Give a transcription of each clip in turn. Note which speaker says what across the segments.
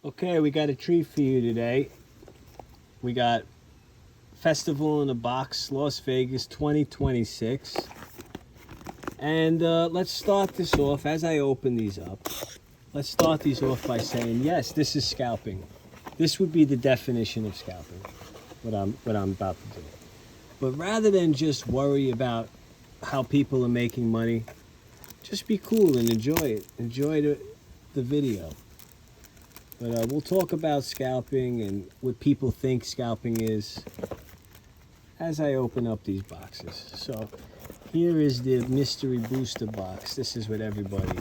Speaker 1: Okay, we got a treat for you today. We got Festival in a Box, Las Vegas 2026. And let's start this off, as I open these up, let's start these off by saying, yes, this is scalping. This would be the definition of scalping, what I'm about to do. But rather than just worry about how people are making money, just be cool and enjoy it. Enjoy the video. But we'll talk about scalping and what people think scalping is as I open up these boxes. So here is the mystery booster box. This is what everybody,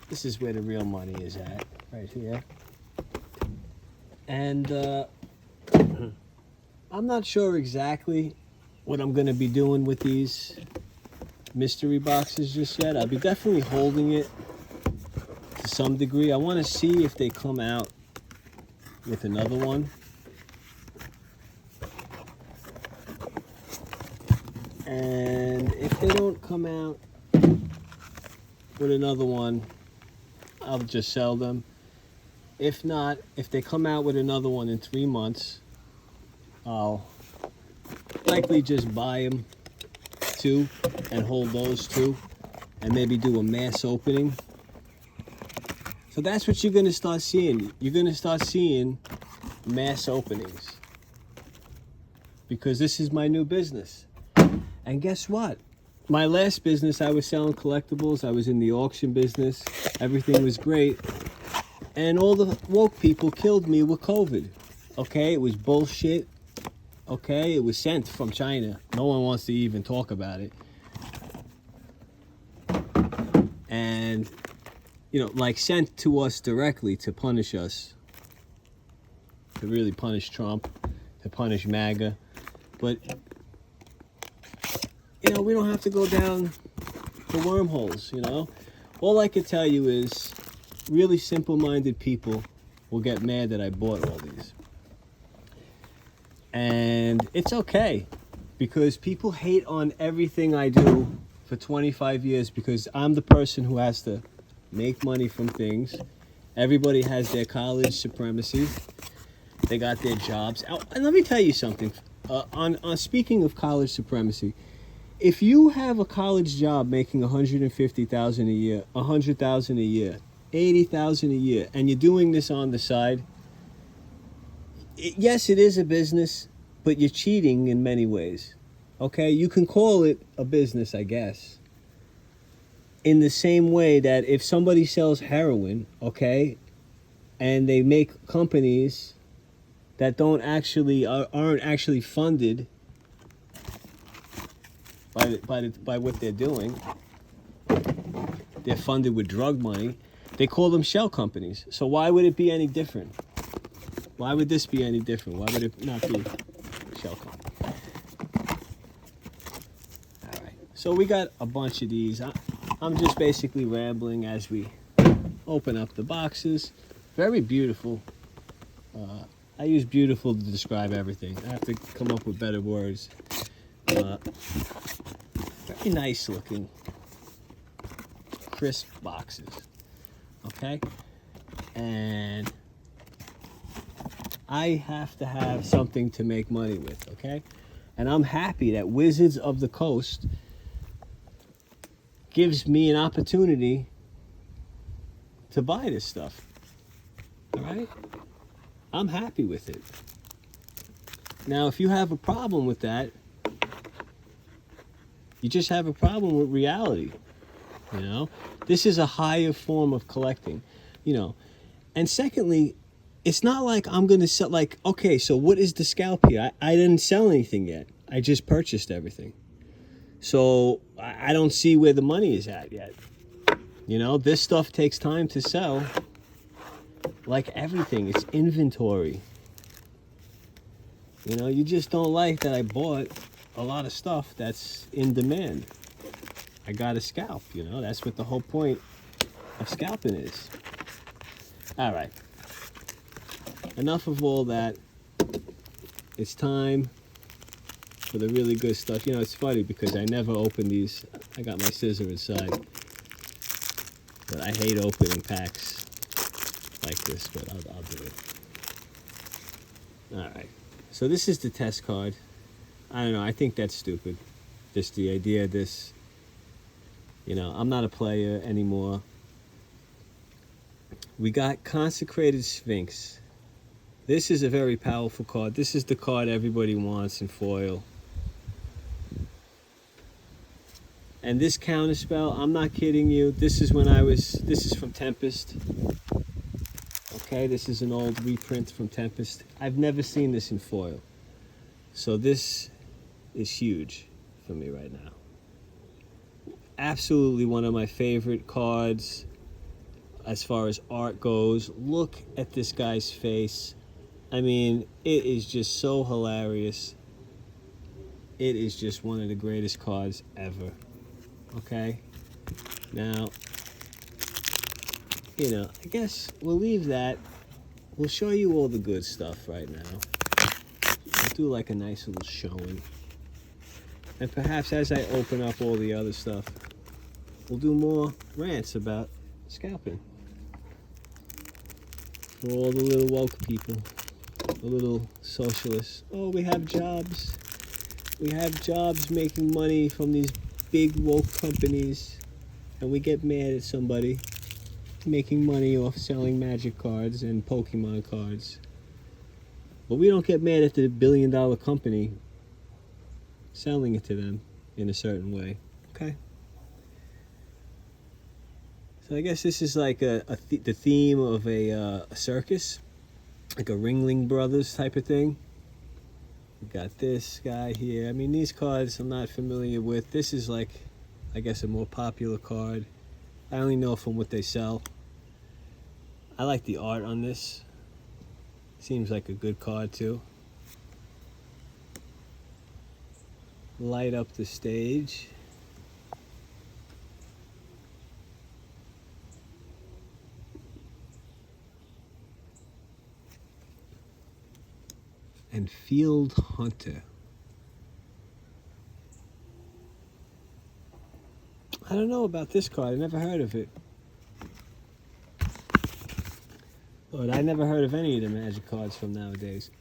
Speaker 1: this is where the real money is at, right here. And I'm not sure exactly what I'm going to be doing with these mystery boxes just yet. I'll be definitely holding it to some degree. I want to see if they come out with another one. And if they don't come out with another one, I'll just sell them. If not, if they come out with another one in 3 months, I'll likely just buy them two and hold those two and maybe do a mass opening. So that's what you're going to start seeing. You're going to start seeing mass openings because this is my new business. And guess what? My last business, I was selling collectibles. I was in the auction business. Everything was great. And all the woke people killed me with COVID. Okay, it was bullshit. Okay, it was sent from China. No one wants to even talk about it. And, you know, like sent to us directly to punish us. To really punish Trump. To punish MAGA. But, you know, we don't have to go down the wormholes, you know. All I can tell you is really simple-minded people will get mad that I bought all these. And it's okay, because people hate on everything I do for 25 years because I'm the person who has to make money from things. Everybody has their college supremacy. They got their jobs. And let me tell you something. On speaking of college supremacy, if you have a college job making $150,000 a year, $100,000 a year, $80,000 a year, and you're doing this on the side, yes, it is a business, but you're cheating in many ways. Okay, you can call it a business, I guess. In the same way that if somebody sells heroin, okay, and they make companies that aren't actually funded by what they're doing, they're funded with drug money. They call them shell companies. So why would it be any different? Why would this be any different? Why would it not be shell company? All right. So we got a bunch of these. I'm just basically rambling as we open up the boxes. Very beautiful. I use beautiful to describe everything. I have to come up with better words. Very nice looking, crisp boxes. Okay? And I have to have something to make money with, okay? And I'm happy that Wizards of the Coast gives me an opportunity to buy this stuff. All right? I'm happy with it. Now, if you have a problem with that, you just have a problem with reality, you know? This is a higher form of collecting, you know? And secondly, it's not like I'm going to sell, like, okay, so what is the scalp here? I didn't sell anything yet. I just purchased everything. So I don't see where the money is at yet. You know, this stuff takes time to sell. Like everything, it's inventory. You know, you just don't like that I bought a lot of stuff that's in demand. I got a scalp, you know, that's what the whole point of scalping is. All right. Enough of all that. It's time for the really good stuff. You know, it's funny because I never open these. I got my scissor inside. But I hate opening packs. like this, but I'll do it. All right. So this is the test card. I don't know. I think that's stupid. Just the idea of this. You know, I'm not a player anymore. We got Consecrated Sphinx. This is a very powerful card. This is the card everybody wants in foil. And this counterspell, I'm not kidding you. This is from Tempest. Okay, this is an old reprint from Tempest. I've never seen this in foil. So this is huge for me right now. Absolutely one of my favorite cards as far as art goes. Look at this guy's face. I mean, it is just so hilarious. It is just one of the greatest cards ever. Okay? Now, you know, I guess we'll leave that. We'll show you all the good stuff right now. I'll do like a nice little showing. And perhaps as I open up all the other stuff, we'll do more rants about scalping. For all the little woke people, the little socialists. Oh, we have jobs. We have jobs making money from these big woke companies. And we get mad at somebody making money off selling magic cards and Pokemon cards. But we don't get mad at the billion-dollar company selling it to them in a certain way. Okay? So I guess this is like the theme of a circus, like a Ringling Brothers type of thing. We got this guy here. I mean, these cards I'm not familiar with. This is like, I guess, a more popular card. I only know from what they sell. I like the art on this. Seems like a good card too. Light up the stage. And Field Hunter. I don't know about this card. I never heard of it. But I never heard of any of the magic cards from nowadays.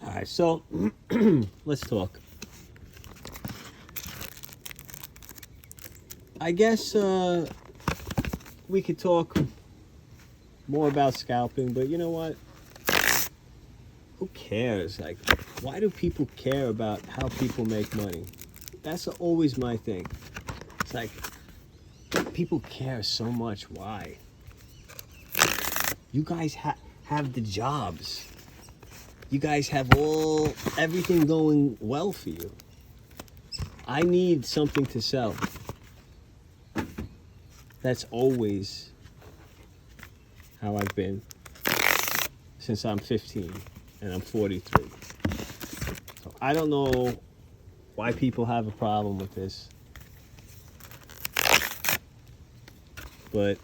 Speaker 1: Alright, so let's talk. I guess we could talk more about scalping, but you know what? Who cares? Like, why do people care about how people make money? That's always my thing. It's like, people care so much. Why? You guys have the jobs. You guys have everything going well for you. I need something to sell. That's always how I've been since I'm 15 and I'm 43. So I don't know why people have a problem with this. But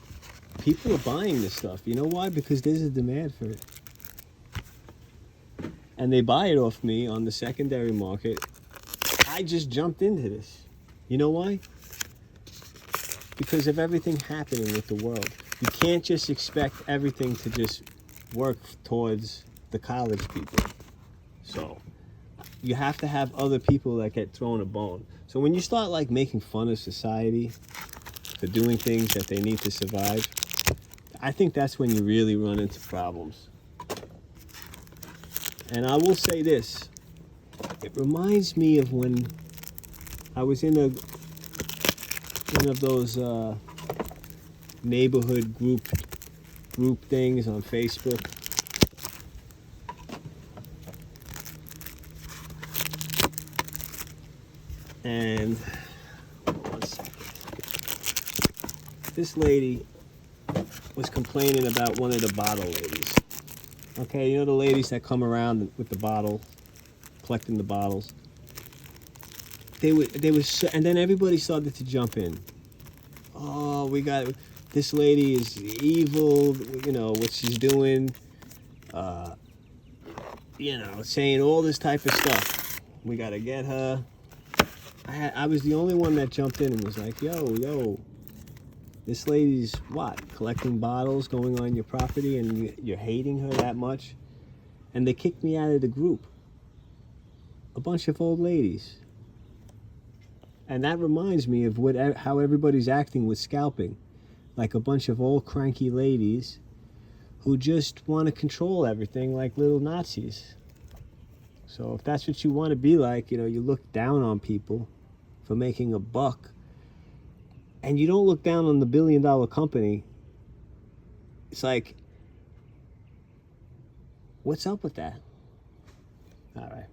Speaker 1: people are buying this stuff. You know why? Because there's a demand for it. And they buy it off me on the secondary market. I just jumped into this. You know why? Because of everything happening with the world. You can't just expect everything to just work towards the college people. So you have to have other people that get thrown a bone. So when you start like making fun of society for doing things that they need to survive, I think that's when you really run into problems. And I will say this, it reminds me of when I was in one of those neighborhood group things on Facebook. And one second. This lady was complaining about one of the bottle ladies. Okay, you know the ladies that come around with the bottle, collecting the bottles. They were, and then everybody started to jump in. Oh, we got, this lady is evil, you know, what she's doing, you know, saying all this type of stuff. We got to get her. I was the only one that jumped in and was like, yo, This lady's what? Collecting bottles, going on your property, and you're hating her that much? And they kicked me out of the group. A bunch of old ladies. And that reminds me of how everybody's acting with scalping. Like a bunch of old cranky ladies who just want to control everything like little Nazis. So if that's what you want to be like, you know, you look down on people for making a buck, and you don't look down on the billion-dollar company. It's like, what's up with that? All right.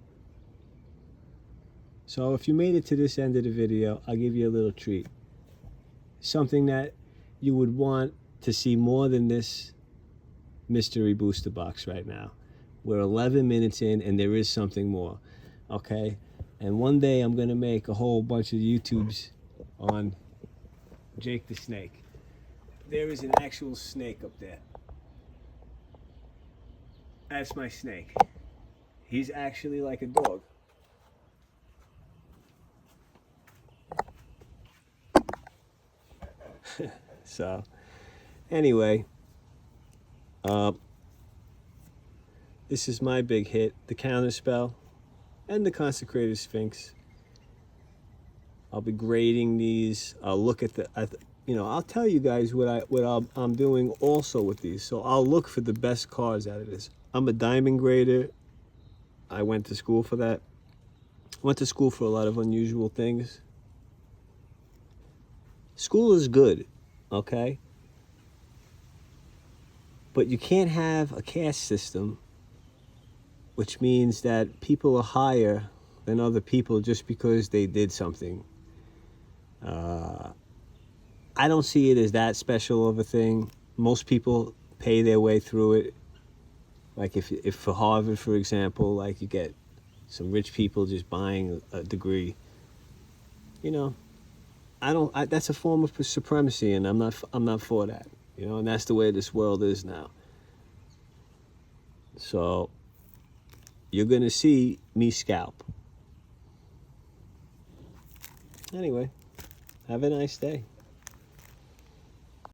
Speaker 1: So if you made it to this end of the video, I'll give you a little treat. Something that you would want to see more than this mystery booster box right now. We're 11 minutes in and there is something more, okay? And one day I'm gonna make a whole bunch of YouTubes on Jake the Snake. There is an actual snake up there. That's my snake. He's actually like a dog. So, anyway, this is my big hit, the Counterspell and the Consecrated Sphinx. I'll be grading these. I'll look at I'll tell you guys what I'm doing also with these. So I'll look for the best cards out of this. I'm a diamond grader. I went to school for that. Went to school for a lot of unusual things. School is good, okay? But you can't have a caste system, which means that people are higher than other people just because they did something. I don't see it as that special of a thing. Most people pay their way through it. Like if for Harvard, for example, like you get some rich people just buying a degree. You know, that's a form of supremacy, and I'm not for that. You know, and that's the way this world is now. So you're gonna see me scalp. Anyway, have a nice day.